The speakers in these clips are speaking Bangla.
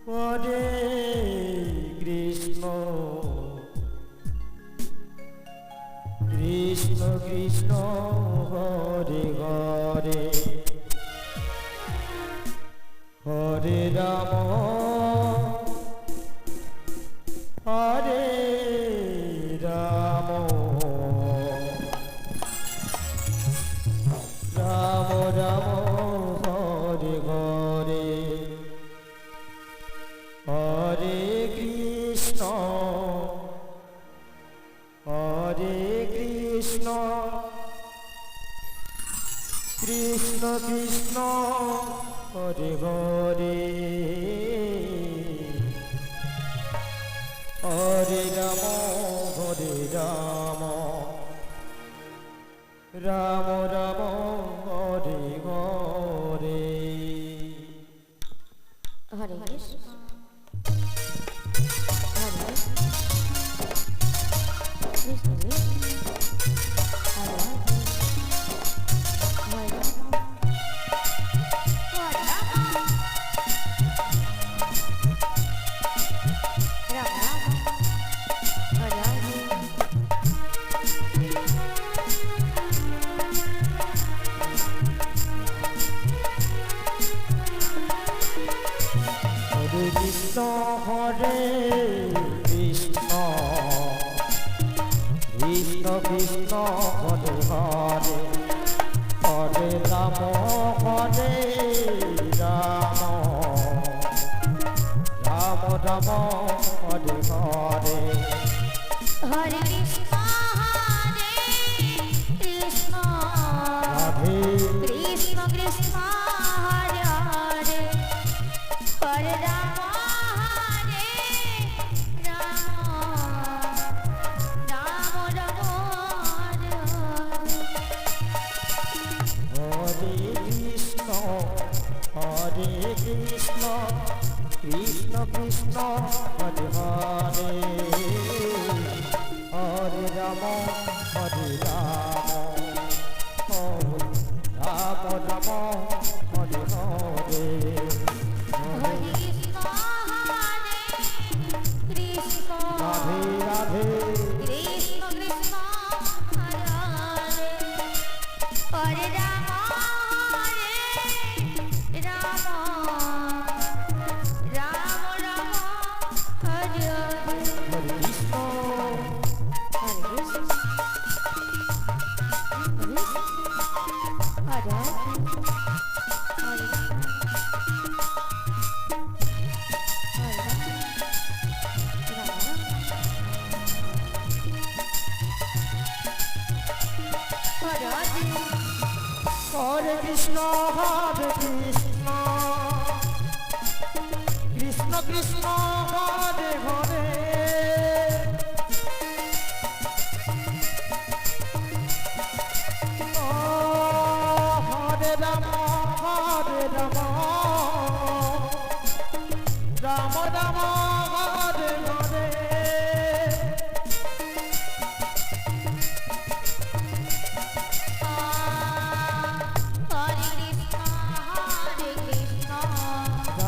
Hare Krishna Krishna Krishna Hare Hare Hare Ram Hare Ram Ram Ram Hare Hare Hare Krishna Krishna Krishna Hare Hare Hare Ram Ram Ram Hare Hare Hare Krishna Hare Krishna Hare Hare Krishna Hare Krishna Krishna Krishna Hare Hare Hare Ram Hare Ram Ram Ram Hare Hare Hare Krishna Hare Krishna Radhe Krishna Krishna Hare Hare Hare Ram Hare Ram Ram Ram Hare Hare Hare Krishna Krishna Krishna Hare Hare Hare Ram Hare Ram Ram Ram Hare Hare Hare Krishna Hare Krishna Radhe Radhe Krishna Krishna Hare Hare Hare Ram Hare Ram Ram Ram Hare Hare Hare Krishna Hare Krishna Hare Hare Hare Hare Krishna Hare Krishna Krishna Krishna Hare Hare O Hare Ram Ram Ram Hare Hare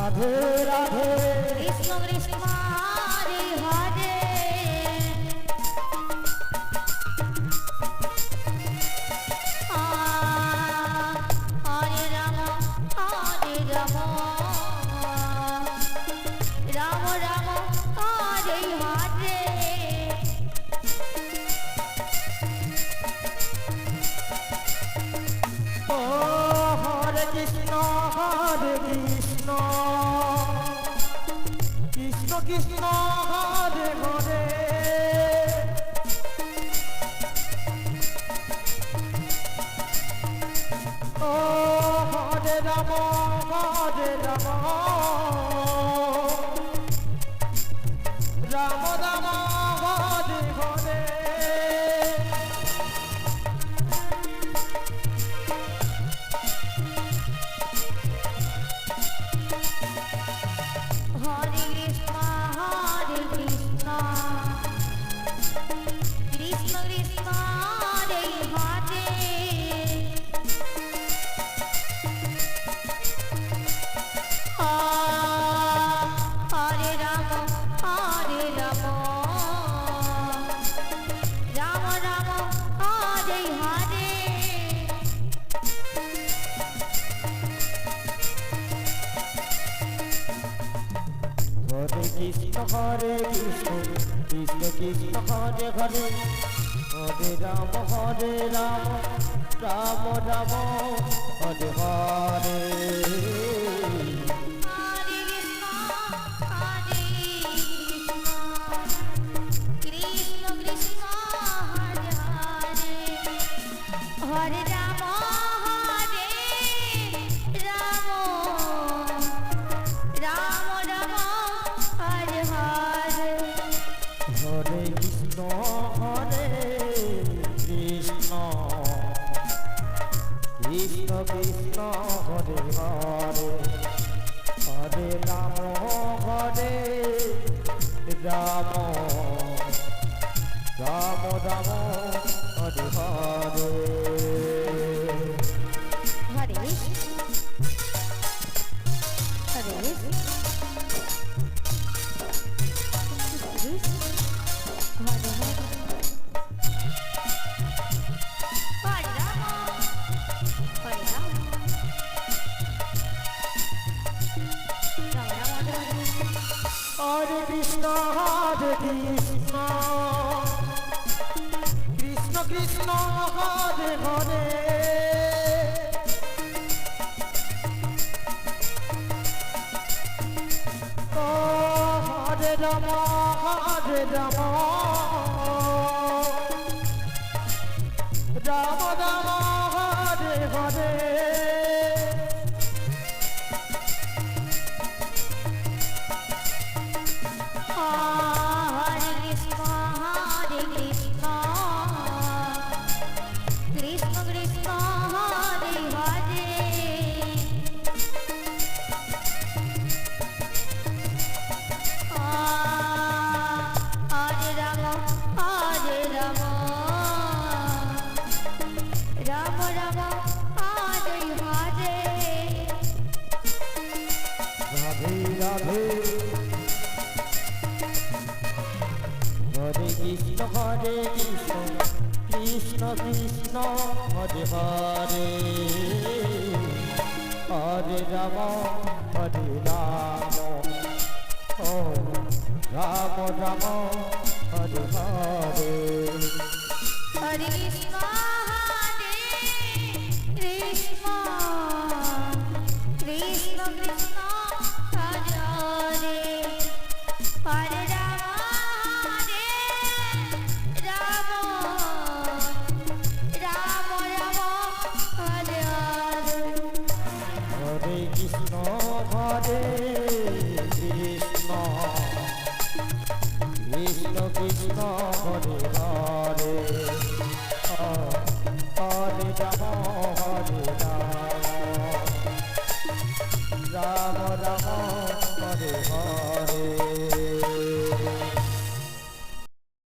Radhe Radhe Krishna Krishna Hare Hare Hare Ram Ram Ram Hare Hare O Hare Krishna Krishna Krishna Hare Hare O Hare Ram Ram Ram Hare Hare Hare Krishna Krishna Hare Krishna Krishna Krishna Hare Hare Hare Ram Ram Ram Hare Hare Hare Krishna, Krishna Krishna, Hare Hare, Hare Rama, Rama Rama, Hare Hare. Hare Krishna Krishna Krishna Hare Hare Hare Ram Ram Ram Ram Hare Hare Hare Hare Hare Hare Rama, Hare Rama, Rama Rama, Hare Hare. Hare Krishna Krishna Krishna Hare Hare O Hare Ram Ram Ram Hare Hare Hare Krishna, Krishna Krishna, Hare Hare, Hare Rama, Rama Rama, Hare Hare. Radhe Radhe Hare Krishna Krishna Krishna Hare Hare Hare Ram O Ram Ram Hare Hare Hare Krishna, Krishna Krishna Krishna, Hare Hare, Hare Rama, Rama Rama, Hare Hare. Hare Krishna Krishna Krishna Krishna Hare